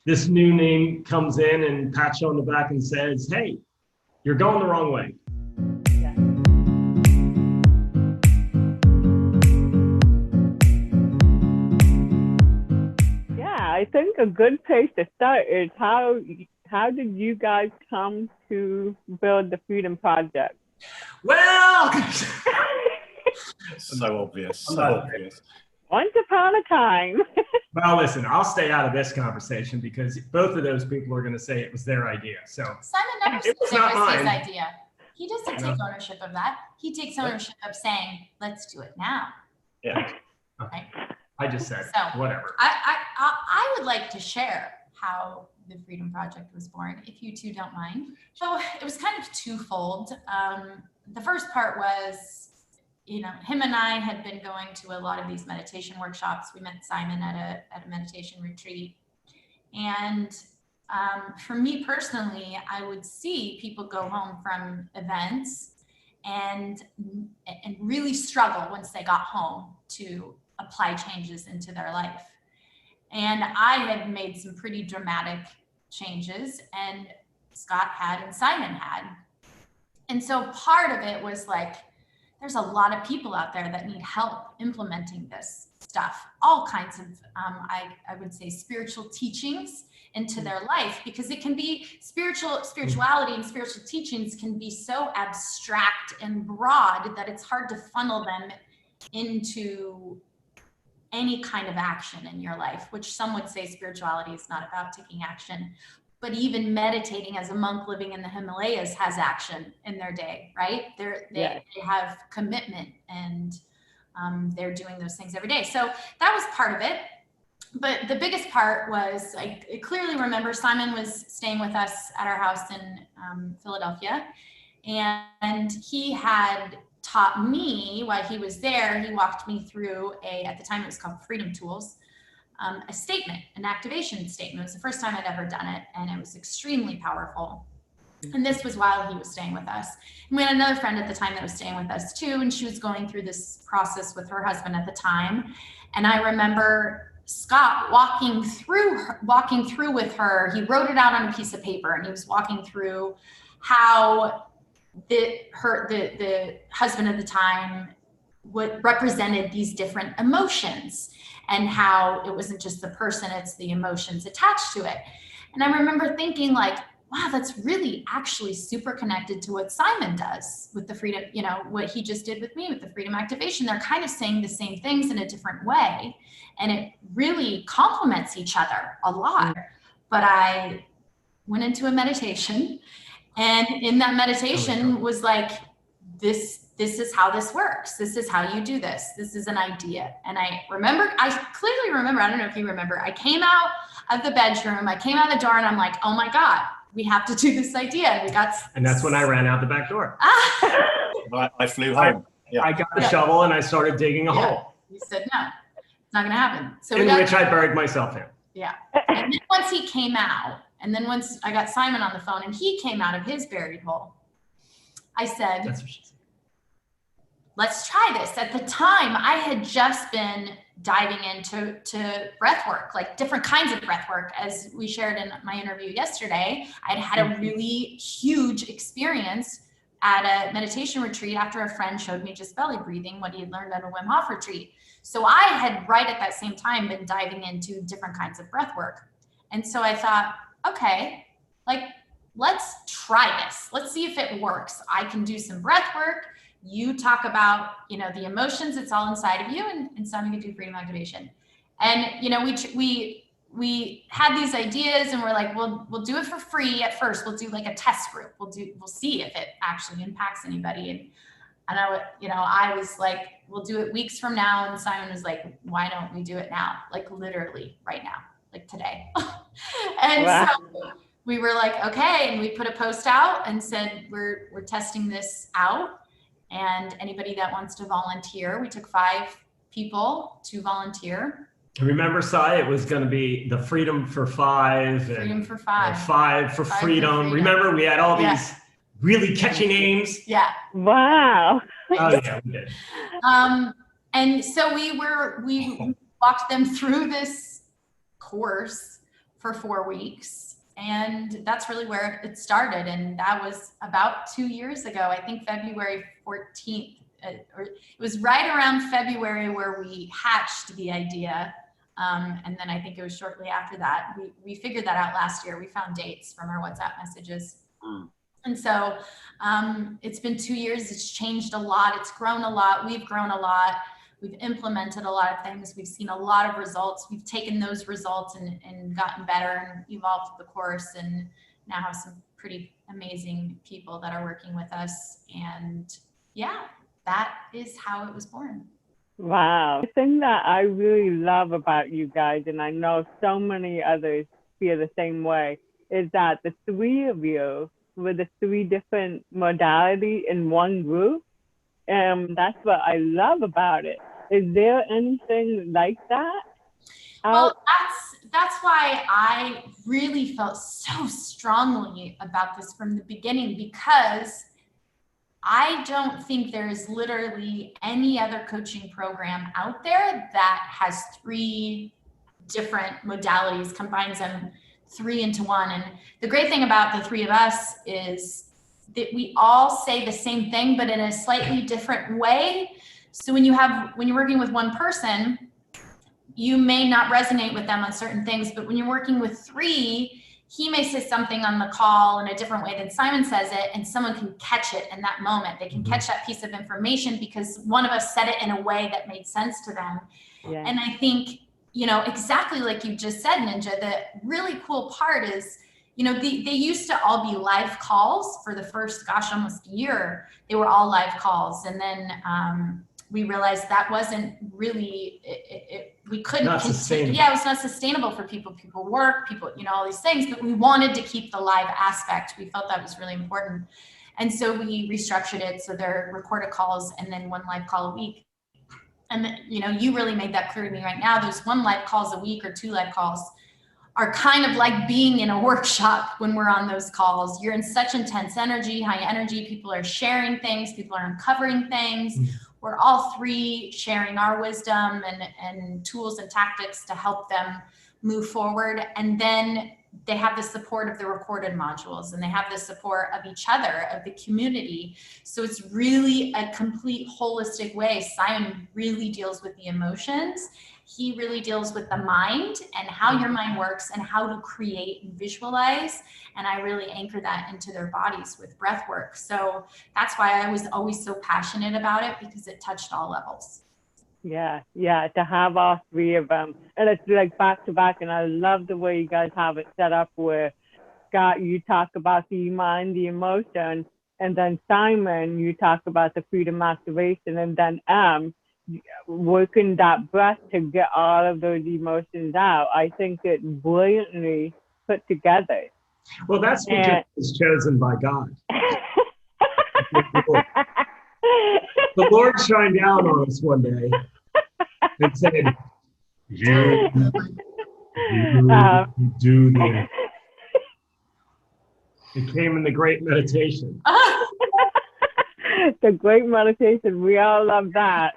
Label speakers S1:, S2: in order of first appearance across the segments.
S1: this new name comes in and pats you on the back and says, hey, you're going the wrong way.
S2: Yeah, I think a good place to start is how did you guys come to build the Freedom Project?
S1: Well,
S3: so obvious. Obvious.
S2: Once upon a time.
S1: Well, listen, I'll stay out of this conversation because both of those people are going to say it was their idea. So
S4: Simon never says it was his
S1: mine.
S4: idea. He doesn't take ownership of that. He takes ownership of saying, let's do it now.
S3: Yeah.
S4: Right?
S1: I just said,
S4: So,
S1: whatever.
S4: I would like to share how the Freedom Project was born, if you two don't mind. So it was kind of twofold. The first part was, him and I had been going to a lot of these meditation workshops. We met Simon at a meditation retreat. And for me personally, I would see people go home from events and really struggle once they got home to apply changes into their life. And I had made some pretty dramatic changes, and Scott had, and Simon had. And so part of it was like, there's a lot of people out there that need help implementing this stuff, all kinds of, I would say, spiritual teachings into their life, because it can be spirituality and spiritual teachings can be so abstract and broad that it's hard to funnel them into any kind of action in your life, which some would say spirituality is not about taking action. But even meditating as a monk living in the Himalayas has action in their day, right? They have commitment, and they're doing those things every day. So that was part of it. But the biggest part was, I clearly remember Simon was staying with us at our house in Philadelphia, and he had taught me while he was there. He walked me through at the time it was called Freedom Tools, a statement, an activation statement. It was the first time I'd ever done it, and it was extremely powerful. And this was while he was staying with us. And we had another friend at the time that was staying with us too, and she was going through this process with her husband at the time. And I remember Scott walking through with her. He wrote it out on a piece of paper, and he was walking through how the husband at the time represented these different emotions, and how it wasn't just the person, it's the emotions attached to it. And I remember thinking like, wow, that's really actually super connected to what Simon does with the freedom, what he just did with me with the freedom activation. They're kind of saying the same things in a different way, and it really complements each other a lot. But I went into a meditation, and in that meditation was like, this is how this works. This is how you do this. This is an idea. And I clearly remember, I don't know if you remember, I came out of the bedroom, I came out the door, and I'm like, oh my God, we have to do this idea. And
S1: that's when I ran out the back door.
S3: I flew home.
S1: I got the shovel and I started digging a hole.
S4: You said, no, it's not gonna happen. So
S1: which I buried myself in.
S4: Yeah. And then once he came out, and then once I got Simon on the phone and he came out of his buried hole, I said,
S1: that's what she said,
S4: let's try this. At the time, I had just been diving into breath work, like different kinds of breath work. As we shared in my interview yesterday, I'd had a really huge experience at a meditation retreat after a friend showed me just belly breathing, what he had learned at a Wim Hof retreat. So I had right at that same time been diving into different kinds of breath work. And so I thought, okay, let's try this. Let's see if it works. I can do some breath work. You talk about, the emotions, it's all inside of you, and Simon can do freedom activation. And, we had these ideas, and we're like, we'll do it for free at first. We'll do like a test group. We'll see if it actually impacts anybody. And I was like, we'll do it weeks from now. And Simon was like, why don't we do it now? Like literally right now, like today. And wow. So we were like, okay. And we put a post out and said, we're testing this out. And anybody that wants to volunteer, we took 5 people to volunteer.
S1: Remember, Sai, it was going to be the Freedom for 5.
S4: Freedom for 5.
S1: 5 for freedom. Remember, we had all these really catchy names.
S4: Yeah.
S2: Wow.
S1: Oh, yeah, we did.
S4: And so we walked them through this course for 4 weeks. And that's really where it started. And that was about 2 years ago, I think February 14th, or it was right around February where we hatched the idea. And then I think it was shortly after that, we figured that out last year. We found dates from our WhatsApp messages. And so it's been 2 years. It's changed a lot. It's grown a lot. We've grown a lot. We've implemented a lot of things. We've seen a lot of results. We've taken those results and gotten better and evolved the course, and now have some pretty amazing people that are working with us. And yeah, that is how it was born.
S2: Wow. The thing that I really love about you guys, and I know so many others feel the same way, is that the three of you with the three different modalities in one group. That's what I love about it. Is there anything like that?
S4: Well, that's why I really felt so strongly about this from the beginning, because I don't think there's literally any other coaching program out there that has three different modalities, combines them three into one. And the great thing about the three of us is that we all say the same thing, but in a slightly different way. So when you're working with one person, you may not resonate with them on certain things, but when you're working with three, he may say something on the call in a different way than Simon says it, and someone can catch it in that moment. They can catch that piece of information because one of us said it in a way that made sense to them. Yeah. And I think, exactly like you just said, Ninja, the really cool part is, they used to all be live calls for the first, almost a year. They were all live calls. And then we realized that wasn't really, we couldn't continue. Yeah, it was not sustainable for people. People work, all these things, but we wanted to keep the live aspect. We felt that was really important. And so we restructured it. So they're recorded calls and then one live call a week. And, you really made that clear to me right now. There's one live calls a week or two live calls are kind of like being in a workshop when we're on those calls. You're in such intense energy, high energy. People are sharing things. People are uncovering things. We're all three sharing our wisdom and tools and tactics to help them move forward. And then they have the support of the recorded modules, and they have the support of each other, of the community. So it's really a complete holistic way. Simon really deals with the emotions. He really deals with the mind and how your mind works and how to create and visualize. And I really anchor that into their bodies with breath work. So that's why I was always so passionate about it, because it touched all levels.
S2: Yeah, to have all three of them. And it's like back to back. And I love the way you guys have it set up where, Scott, you talk about the mind, the emotion, and then Simon, you talk about the freedom activation, and then working that breath to get all of those emotions out. I think it's brilliantly put together.
S1: Well, that's because it was chosen by God. The Lord shined down on us one day and said, you do this. It came in the great meditation.
S2: The great meditation. We all love that.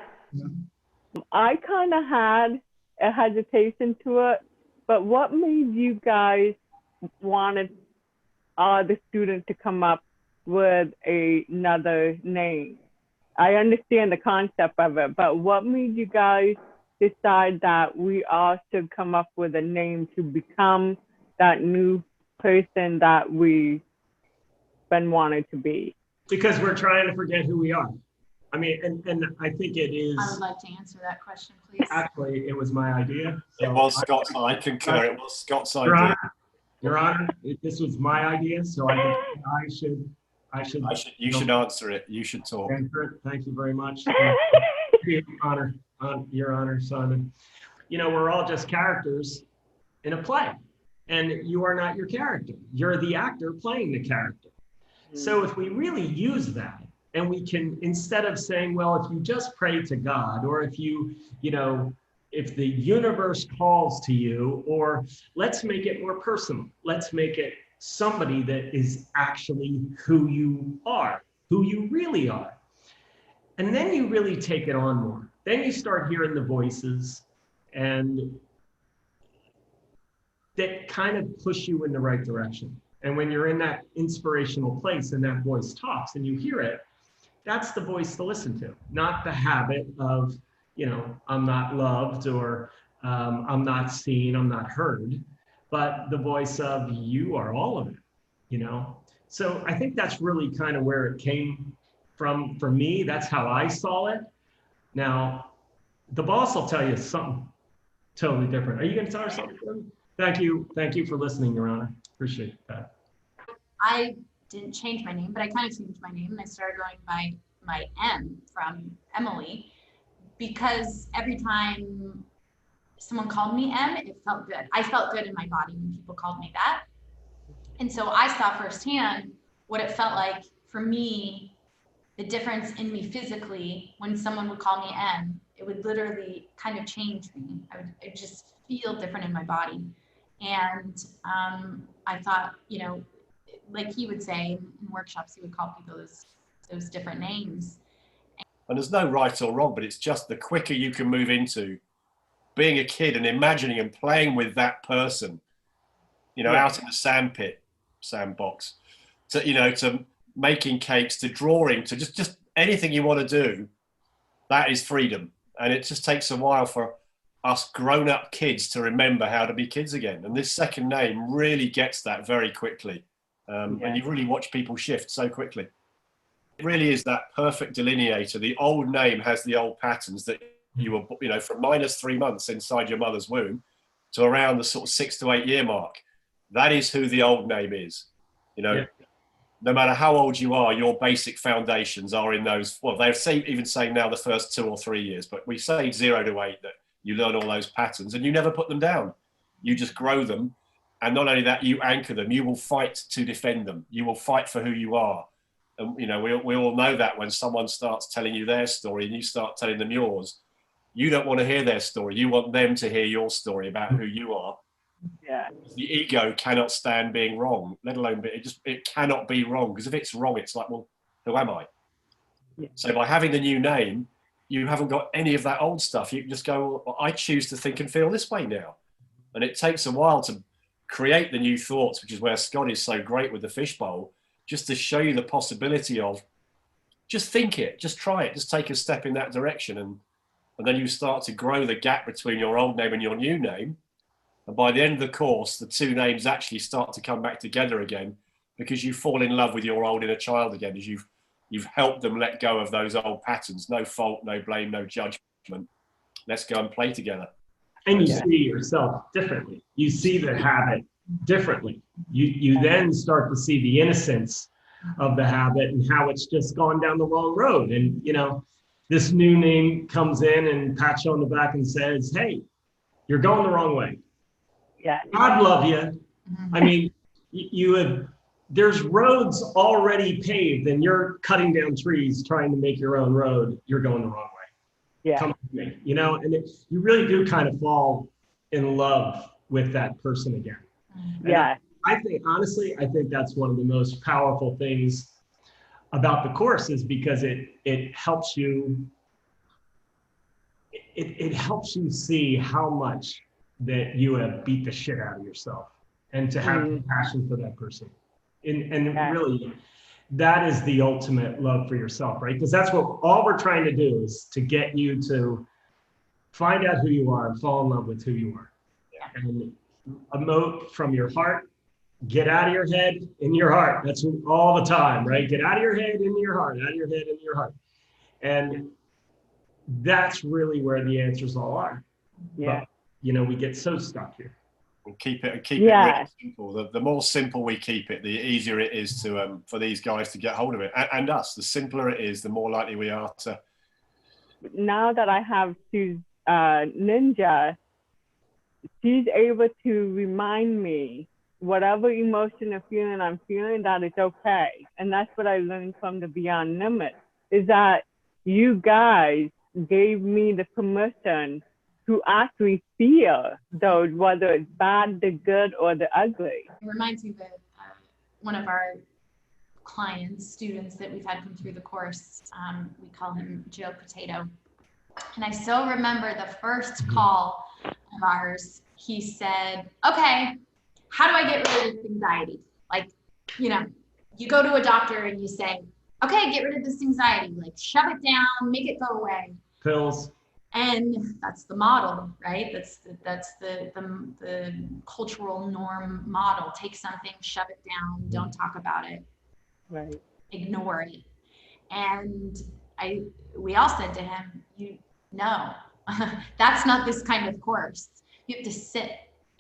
S2: I kind of had a hesitation to it, but what made you guys wanted all the students to come up with another name? I understand the concept of it, but what made you guys decide that we all should come up with a name to become that new person that we've been wanting to be? Because
S1: we're trying to forget who we are. I mean, and I think it is.
S4: I would like to answer that question, please.
S1: Actually, it was my idea.
S3: So it was Scott's. I concur. It was Scott's idea.
S1: Your Honor, this was my idea, so I should.
S3: You should answer it. You should talk.
S1: Thank you very much. Your Honor, Simon. We're all just characters in a play, and you are not your character. You're the actor playing the character. So if we really use that, and we can, instead of saying, well, if you just pray to God, or if if the universe calls to you, or let's make it more personal. Let's make it somebody that is actually who you are, who you really are. And then you really take it on more. Then you start hearing the voices, and that kind of push you in the right direction. And when you're in that inspirational place and that voice talks and you hear it, that's the voice to listen to, not the habit of, I'm not loved, or I'm not seen, I'm not heard, but the voice of you are all of it, So I think that's really kind of where it came from for me. That's how I saw it. Now, the boss will tell you something totally different. Are you going to tell her something? Thank you for listening, Your Honor. Appreciate that.
S4: I didn't change my name, but I kind of changed my name, and I started going by my M from Emily, because every time someone called me M, it felt good. I felt good in my body when people called me that. And so I saw firsthand what it felt like for me, the difference in me physically when someone would call me M. It would literally kind of change me. I'd just feel different in my body. And I thought, like he would say in workshops, he would call people those different names.
S3: And there's no right or wrong, but it's just the quicker you can move into being a kid and imagining and playing with that person, out in the sandbox, to making cakes, to drawing, to just anything you want to do, that is freedom. And it just takes a while for us grown-up kids to remember how to be kids again. And this second name really gets that very quickly. And you really watch people shift so quickly. It really is that perfect delineator. The old name has the old patterns that you were, from -3 months inside your mother's womb to around the sort of 6 to 8 year mark. That is who the old name is. No matter how old you are, your basic foundations are in those, well, they're even saying now the first 2 or 3 years, but we say 0 to 8 that you learn all those patterns and you never put them down. You just grow them. And not only that, you anchor them. You will fight to defend them. You will fight for who you are. And, we all know that when someone starts telling you their story and you start telling them yours, you don't want to hear their story. You want them to hear your story about who you are.
S2: Yeah.
S3: The ego cannot stand being wrong, let alone it cannot be wrong, because if it's wrong, it's like, well, who am I?
S2: Yeah.
S3: So by having the new name, you haven't got any of that old stuff. You can just go, well, I choose to think and feel this way now. And it takes a while to create the new thoughts, which is where Scott is so great with the fishbowl, just to show you the possibility of just think it, just try it, just take a step in that direction. And then you start to grow the gap between your old name and your new name. And by the end of the course, the two names actually start to come back together again, because you fall in love with your old inner child again, as you've helped them let go of those old patterns. No fault, no blame, no judgment. Let's go and play together.
S1: And you see yourself differently. You see the habit differently. You then start to see the innocence of the habit and how it's just gone down the wrong road. And, this new name comes in and pats you on the back and says, hey, you're going the wrong way.
S2: Yeah.
S1: God love you. I mean, there's roads already paved and you're cutting down trees trying to make your own road. You're going the wrong way.
S2: Yeah.
S1: Come with me, and you really do kind of fall in love with that person again.
S2: Yeah.
S1: I think that's one of the most powerful things about the course, is because it helps you. It helps you see how much that you have beat the shit out of yourself, and to have compassion for that person, and really, that is the ultimate love for yourself, right? Because that's what all we're trying to do, is to get you to find out who you are and fall in love with who you are, and emote from your heart. Get out of your head, in your heart. That's all the time, right? Get out of your head, into your heart, out of your head, into your heart. And that's really where the answers all are.
S2: Yeah.
S1: But, we get so stuck here.
S3: And keep it really simple. The more simple we keep it, the easier it is to for these guys to get hold of it. And us, the simpler it is, the more likely we are to.
S2: Now that I have Ninja, she's able to remind me whatever emotion or feeling I'm feeling, that it's okay. And that's what I learned from the Beyond Limits, is that you guys gave me the permission to actually feel those, whether it's bad, the good, or the ugly.
S4: It reminds me that one of our students that we've had come through the course, we call him Joe Potato. And I still remember the first call of ours, he said, okay, how do I get rid of this anxiety? Like, you know, you go to a doctor and you say, okay, get rid of this anxiety, like shove it down, make it go away.
S1: Pills.
S4: And that's the model, right? That's the cultural norm model. Take something, shove it down, don't talk about it,
S2: Right.
S4: ignore it. And we all said to him, no, that's not this kind of course. You have to sit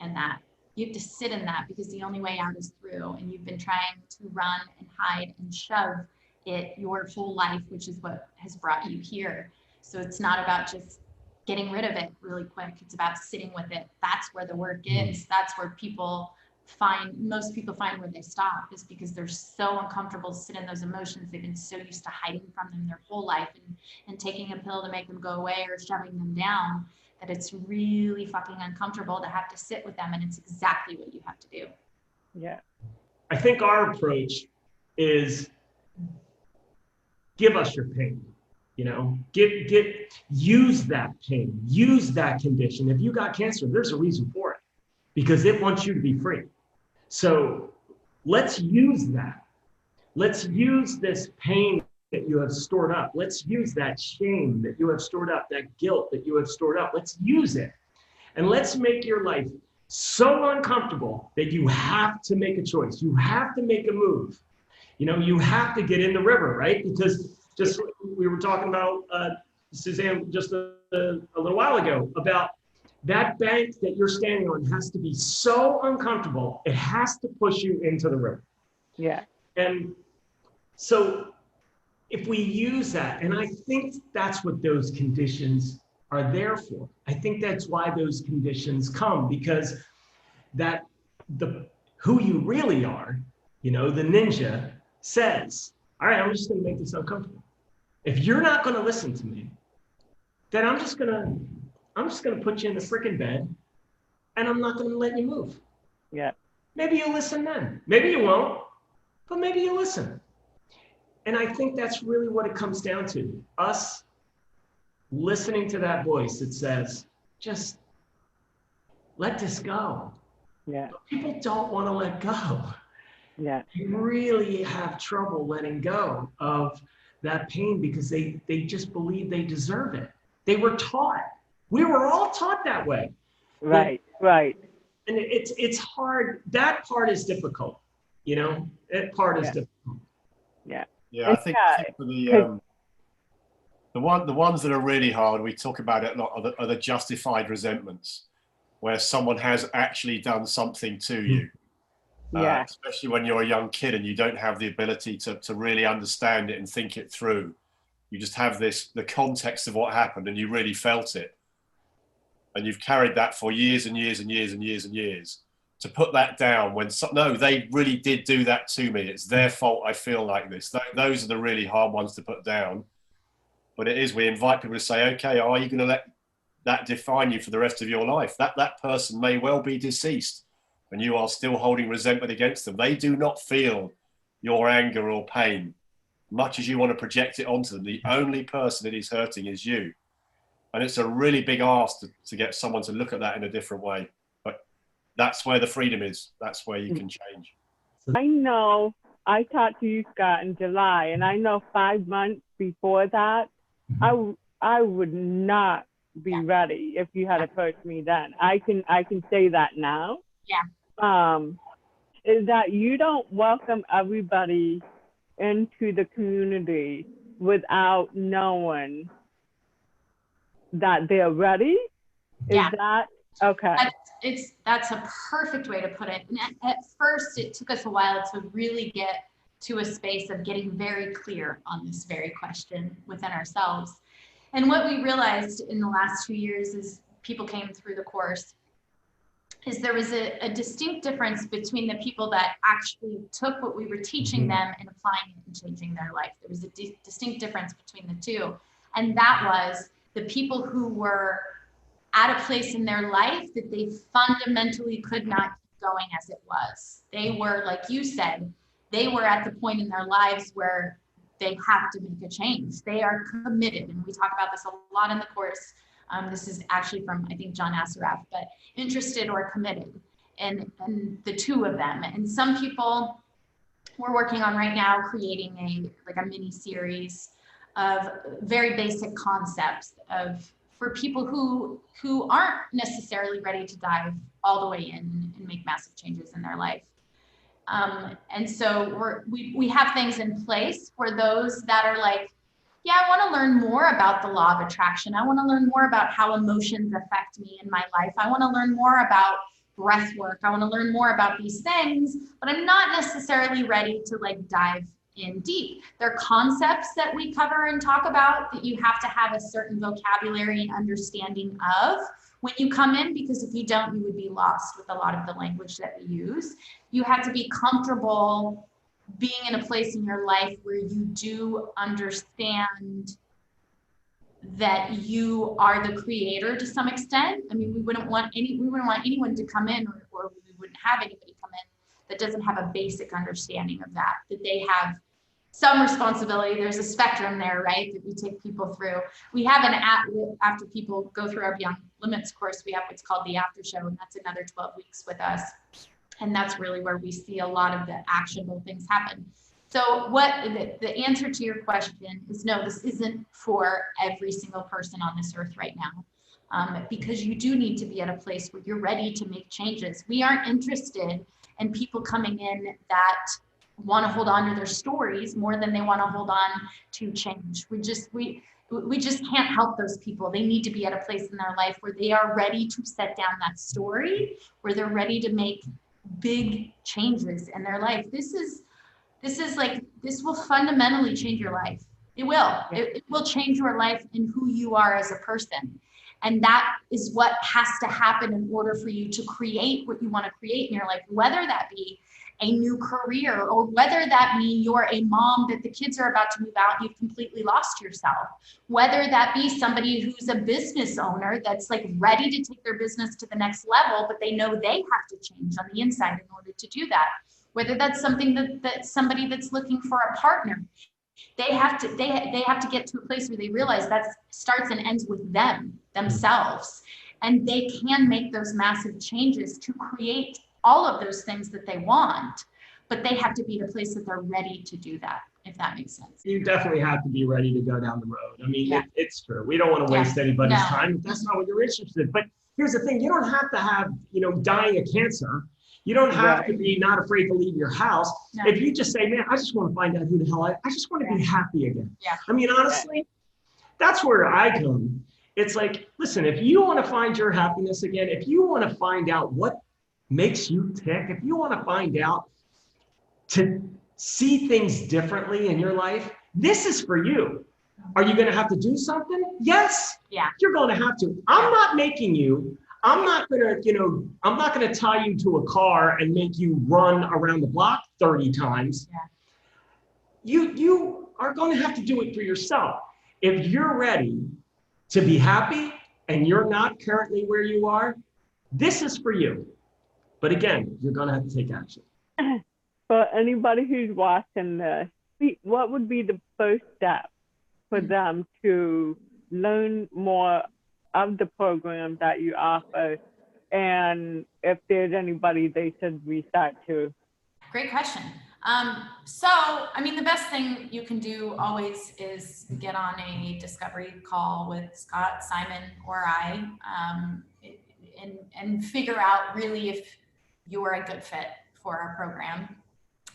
S4: in that. You have to sit in that because the only way out is through. And you've been trying to run and hide and shove it your whole life, which is what has brought you here. So it's not about just getting rid of it really quick. It's about sitting with it. That's where the work is. That's where most people find where they stop, is because they're so uncomfortable to sit in those emotions. They've been so used to hiding from them their whole life and taking a pill to make them go away or shoving them down, that it's really fucking uncomfortable to have to sit with them. And it's exactly what you have to do.
S2: Yeah.
S1: I think our approach is give us your pain. You know, use that pain, use that condition. If you got cancer, there's a reason for it, because it wants you to be free. So let's use that. Let's use this pain that you have stored up. Let's use that shame that you have stored up, that guilt that you have stored up. Let's use it. And let's make your life so uncomfortable that you have to make a choice. You have to make a move. You know, you have to get in the river, right? Because just we were talking about, Suzanne, just a little while ago, about that bank that you're standing on has to be so uncomfortable, it has to push you into the river.
S2: Yeah.
S1: And so if we use that, and I think that's what those conditions are there for. I think that's why those conditions come, because who you really are, you know, the ninja says, all right, I'm just going to make this uncomfortable. If you're not going to listen to me, then I'm just going to put you in the freaking bed, and I'm not going to let you move.
S2: Yeah.
S1: Maybe you'll listen then. Maybe you won't, but maybe you'll listen. And I think that's really what it comes down to. Us listening to that voice that says, just let this go.
S2: Yeah.
S1: But people don't want to let go.
S2: Yeah.
S1: They really have trouble letting go of that pain because they just believe they deserve it. They were taught. We were all taught that way.
S2: Right. Right.
S1: And it's hard. That part is difficult. You know, that part is difficult.
S2: Yeah.
S3: Yeah, I think for the ones that are really hard, we talk about it a lot, are the justified resentments, where someone has actually done something to you.
S2: Yeah.
S3: Especially when you're a young kid and you don't have the ability to really understand it and think it through. You just have the context of what happened and you really felt it. And you've carried that for years and years and years and years and years. To put that down when, no, they really did do that to me. It's their fault I feel like this. Those are the really hard ones to put down. But it is, we invite people to say, okay, are you going to let that define you for the rest of your life? That person may well be deceased, and you are still holding resentment against them. They do not feel your anger or pain, much as you want to project it onto them. The only person it is hurting is you. And it's a really big ask to get someone to look at that in a different way. But that's where the freedom is. That's where you can change.
S2: I know I talked to you, Scott, in July, and I know 5 months before that, I would not be ready if you had approached me then. I can say that now.
S4: Yeah.
S2: Is that you don't welcome everybody into the community without knowing that they're ready?
S4: Yeah.
S2: Is that okay?
S4: That's a perfect way to put it. And at first, it took us a while to really get to a space of getting very clear on this very question within ourselves. And what we realized in the last 2 years as people came through the course is there was a distinct difference between the people that actually took what we were teaching them and applying it and changing their life. There was a distinct difference between the two. And that was the people who were at a place in their life that they fundamentally could not keep going as it was. They were, like you said, they were at the point in their lives where they have to make a change. They are committed. And we talk about this a lot in the course. This is actually from, I think, John Assaraf, but interested or committed. and the two of them. And some people, we're working on right now creating a mini series of very basic concepts for people who aren't necessarily ready to dive all the way in and make massive changes in their life. And so we have things in place for those that are like, yeah, I want to learn more about the law of attraction. I want to learn more about how emotions affect me in my life. I want to learn more about breath work. I want to learn more about these things, but I'm not necessarily ready to like dive in deep. There are concepts that we cover and talk about that you have to have a certain vocabulary and understanding of when you come in, because if you don't, you would be lost with a lot of the language that we use. You have to be comfortable being in a place in your life where you do understand that you are the creator to some extent. I mean, we wouldn't want anyone to come in, or we wouldn't have anybody come in that doesn't have a basic understanding of that they have some responsibility. There's a spectrum there, right, that we take people through. We have an app after people go through our Beyond Limits course. We have what's called the after show, and that's another 12 weeks with us. And that's really where we see a lot of the actionable things happen. So what the answer to your question is, no, this isn't for every single person on this earth right now, because you do need to be at a place where you're ready to make changes. We aren't interested in people coming in that want to hold on to their stories more than they want to hold on to change. We just can't help those people. They need to be at a place in their life where they are ready to set down that story, where they're ready to make big changes in their life. This will fundamentally change your life. It will. It will change your life and who you are as a person. And that is what has to happen in order for you to create what you want to create in your life, whether that be a new career, or whether that mean you're a mom that the kids are about to move out and you've completely lost yourself, whether that be somebody who's a business owner that's like ready to take their business to the next level, but they know they have to change on the inside in order to do that, whether that's something that somebody that's looking for a partner. They have to get to a place where they realize that starts and ends with themselves, and they can make those massive changes to create all of those things that they want, but they have to be at a place that they're ready to do that, if that makes sense.
S1: You definitely have to be ready to go down the road. I mean, it's true. We don't want to waste anybody's time if that's not what you're interested in. But here's the thing, you don't have to have, dying of cancer. You don't have to be not afraid to leave your house. No. If you just say, man, I just want to find out who the hell I just want to be happy again. Yeah. I mean, honestly, that's where I come. It's like, listen, if you want to find your happiness again, if you want to find out what makes you tick, if you want to find out to see things differently in your life, this is for you. Are you going to have to do something? Yes. Yeah. You're going to have to. I'm not making you. I'm not going to tie you to a car and make you run around the block 30 times. Yeah. You are going to have to do it for yourself. If you're ready to be happy and you're not currently where you are, this is for you. But again, you're going to have to take action.
S2: For anybody who's watching this, what would be the first step for them to learn more of the program that you offer, and if there's anybody they should reach out to?
S4: Great question. The best thing you can do always is get on a discovery call with Scott, Simon, or I, and figure out really if you are a good fit for our program.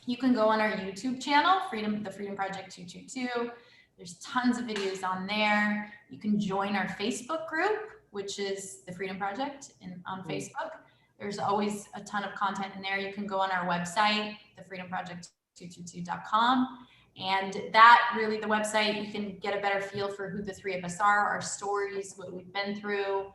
S4: You can go on our YouTube channel, the Freedom Project 222. There's tons of videos on there. You can join our Facebook group, which is the Freedom Project on Facebook. There's always a ton of content in there. You can go on our website, thefreedomproject222.com. And that really, the website, you can get a better feel for who the three of us are, our stories, what we've been through,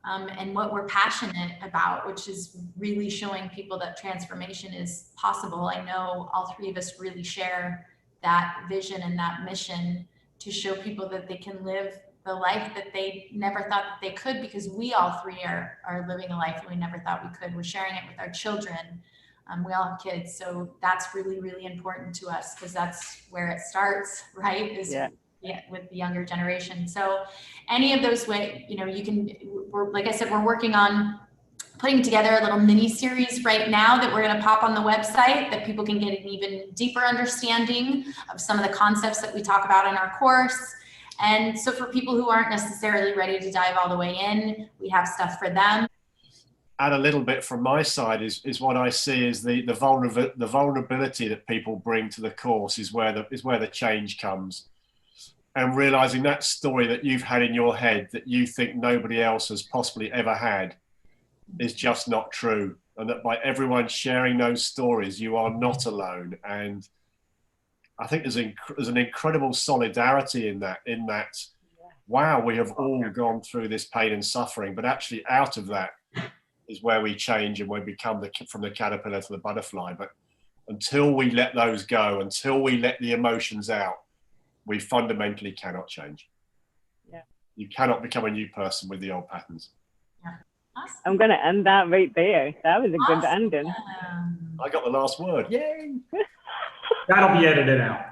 S4: and what we're passionate about, which is really showing people that transformation is possible. I know all three of us really share that vision and that mission to show people that they can live the life that they never thought that they could, because we all three are living a life that we never thought we could. We're sharing it with our children. We all have kids. So that's really, really important to us, because that's where it starts, right? With the younger generation. So any of those ways, like I said, we're working on putting together a little mini series right now that we're going to pop on the website that people can get an even deeper understanding of some of the concepts that we talk about in our course. And so for people who aren't necessarily ready to dive all the way in, we have stuff for them.
S3: Add a little bit from my side is what I see is the vulnerability that people bring to the course is where the change comes. And realizing that story that you've had in your head that you think nobody else has possibly ever had is just not true. And that by everyone sharing those stories, you are not alone. And I think there's an incredible solidarity in that, wow, we have all gone through this pain and suffering, but actually out of that is where we change and we become from the caterpillar to the butterfly. But until we let those go, until we let the emotions out, we fundamentally cannot change.
S2: Yeah.
S3: You cannot become a new person with the old patterns.
S4: Yeah. Awesome.
S2: I'm going to end that right there. That was a good ending.
S3: I got the last word. Yay!
S1: That'll be edited out.